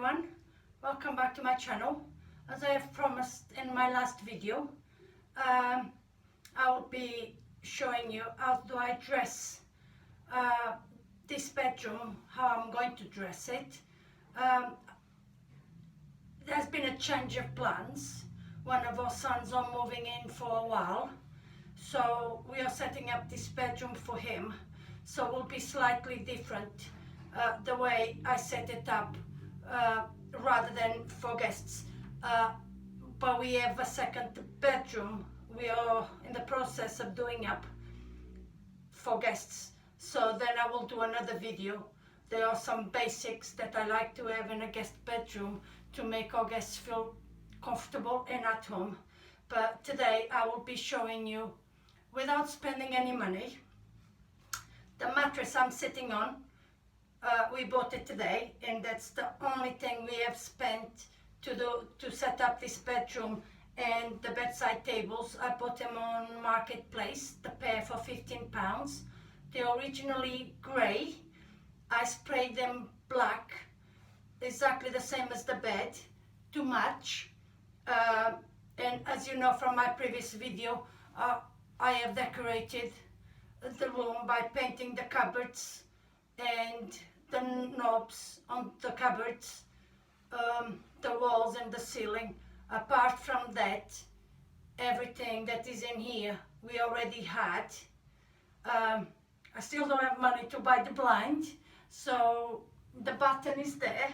everyone, welcome back to my channel. As I have promised in my last video, I will be showing you how do I dress this bedroom, how I'm going to dress it. There's been a change of plans. One of our sons are moving in for a while, so we are setting up this bedroom for him, so it will be slightly different the way I set it up rather than for guests, but we have a second bedroom we are in the process of doing up for guests, so then I will do another video. There are some basics that I like to have in a guest bedroom to make our guests feel comfortable and at home, but today I will be showing you without spending any money. The mattress I'm sitting on, we bought it today, and that's the only thing we have spent to set up this bedroom. And the bedside tables, I bought them on Marketplace, the pair for £15. They're originally grey. I sprayed them black, exactly the same as the bed, to match. And as you know from my previous video, I have decorated the room by painting the cupboards and the knobs on the cupboards, the walls and the ceiling. Apart from that, everything that is in here we already had. I still don't have money to buy the blind, so the button is there,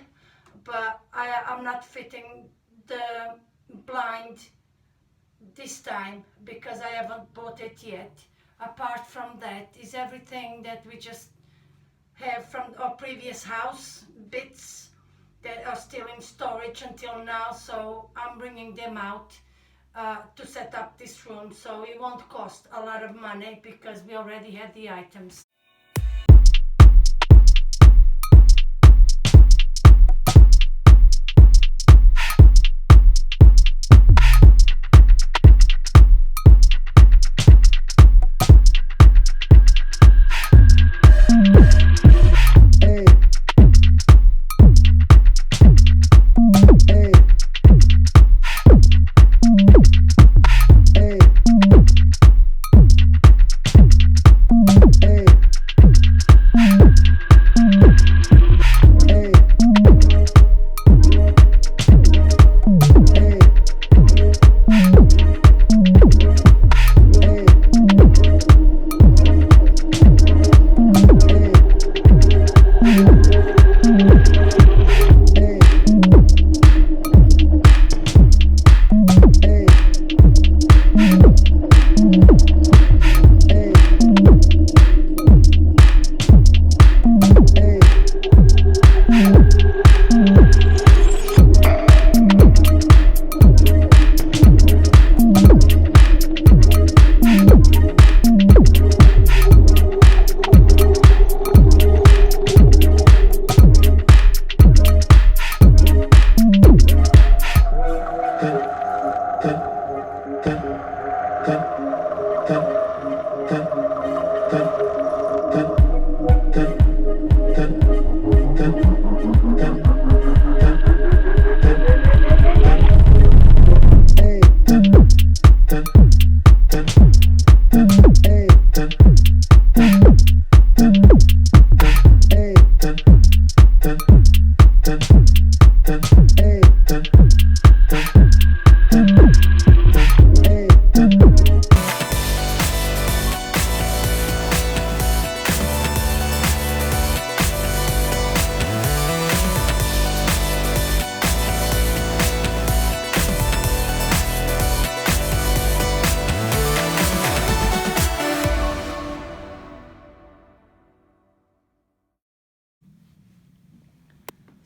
but I'm not fitting the blind this time because I haven't bought it yet. Apart from that is everything that we just have from our previous house, bits that are still in storage until now, so I'm bringing them out to set up this room, so it won't cost a lot of money because we already had the items.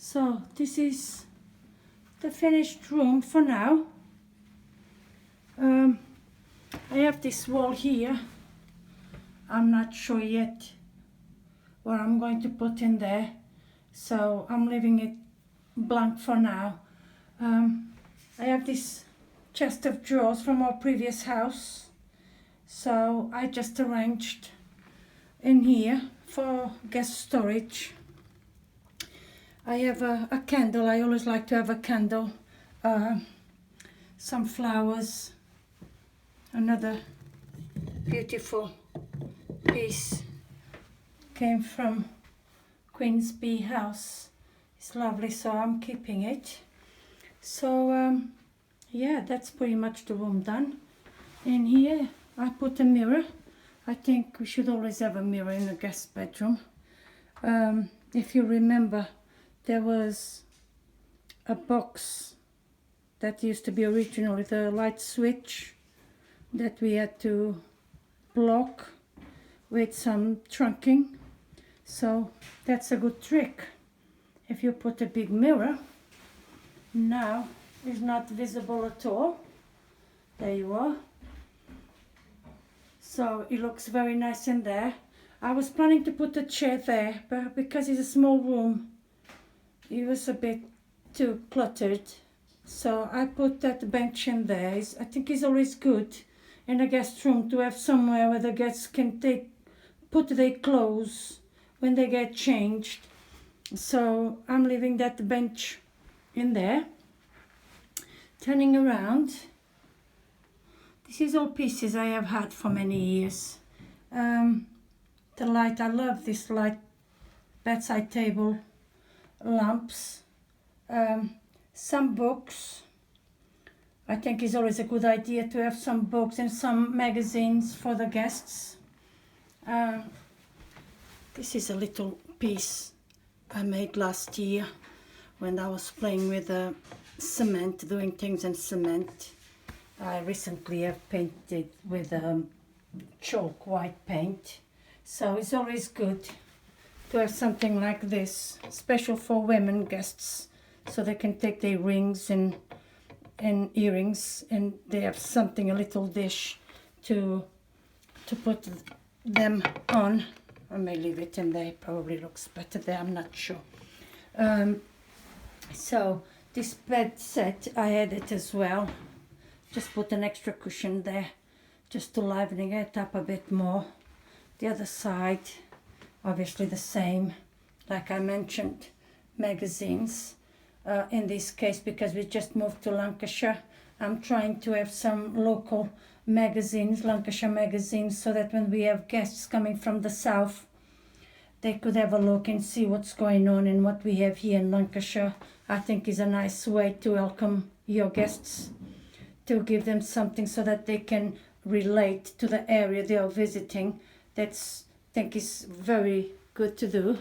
So this is the finished room for now. I have this wall here. I'm not sure yet what I'm going to put in there, so I'm leaving it blank for now. I have this chest of drawers from our previous house, so I just arranged in here for guest storage. I have a candle. I always like to have a candle. Some flowers. Another beautiful piece came from Queen's Bee House. It's lovely, so I'm keeping it. So yeah, that's pretty much the room done. In here I put a mirror. I think we should always have a mirror in a guest bedroom. If you remember, there was a box that used to be originally the light switch that we had to block with some trunking. So that's a good trick. If you put a big mirror, now it's not visible at all. There you are. So it looks very nice in there. I was planning to put a chair there, but because it's a small room, it was a bit too cluttered. So I put that bench in there. I think it's always good in a guest room to have somewhere where the guests can put their clothes when they get changed. So I'm leaving that bench in there. Turning around, this is all pieces I have had for many years. The light, I love this light, bedside table lamps. Some books. I think it's always a good idea to have some books and some magazines for the guests. This is a little piece I made last year when I was playing with cement, doing things in cement. I recently have painted with chalk white paint. So it's always good to have something like this, special for women guests, so they can take their rings and earrings, and they have something, a little dish to put them on. I may leave it in there, it probably looks better there, I'm not sure. So this bed set, I added as well. Just put an extra cushion there, just to liven it up a bit more. The other side, obviously the same, like I mentioned, magazines. In this case, because we just moved to Lancashire, I'm trying to have some local magazines, Lancashire magazines, so that when we have guests coming from the south, they could have a look and see what's going on and what we have here in Lancashire. I think is a nice way to welcome your guests, to give them something so that they can relate to the area they are visiting. That's, I think, is very good to do.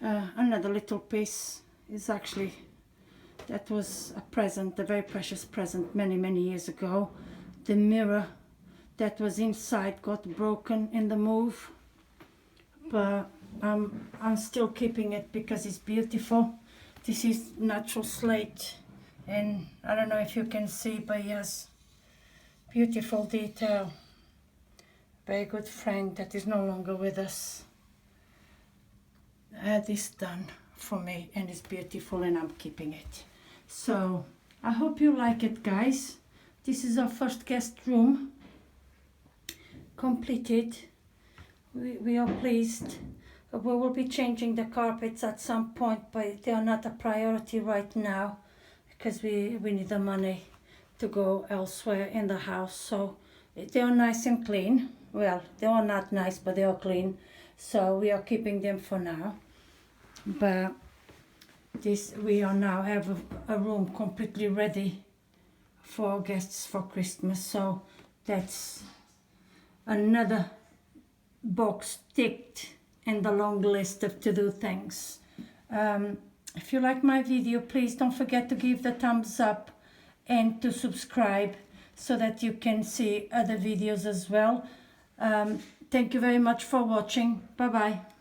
Another little piece is actually, that was a present, a very precious present many years ago. The mirror that was inside got broken in the move, but I'm still keeping it because it's beautiful. This is natural slate, and I don't know if you can see, but yes, beautiful detail. Very good friend that is no longer with us had this done for me, and it's beautiful, and I'm keeping it. So I hope you like it, guys. This is our first guest room completed. We are pleased. We will be changing the carpets at some point, but they are not a priority right now because we need the money to go elsewhere in the house. So they are nice and clean. Well, they are not nice, but they are clean. So we are keeping them for now. But this, we are now have a room completely ready for guests for Christmas. So that's another box ticked in the long list of to-do things. If you like my video, please don't forget to give the thumbs up and to subscribe so that you can see other videos as well. Thank you very much for watching. Bye bye.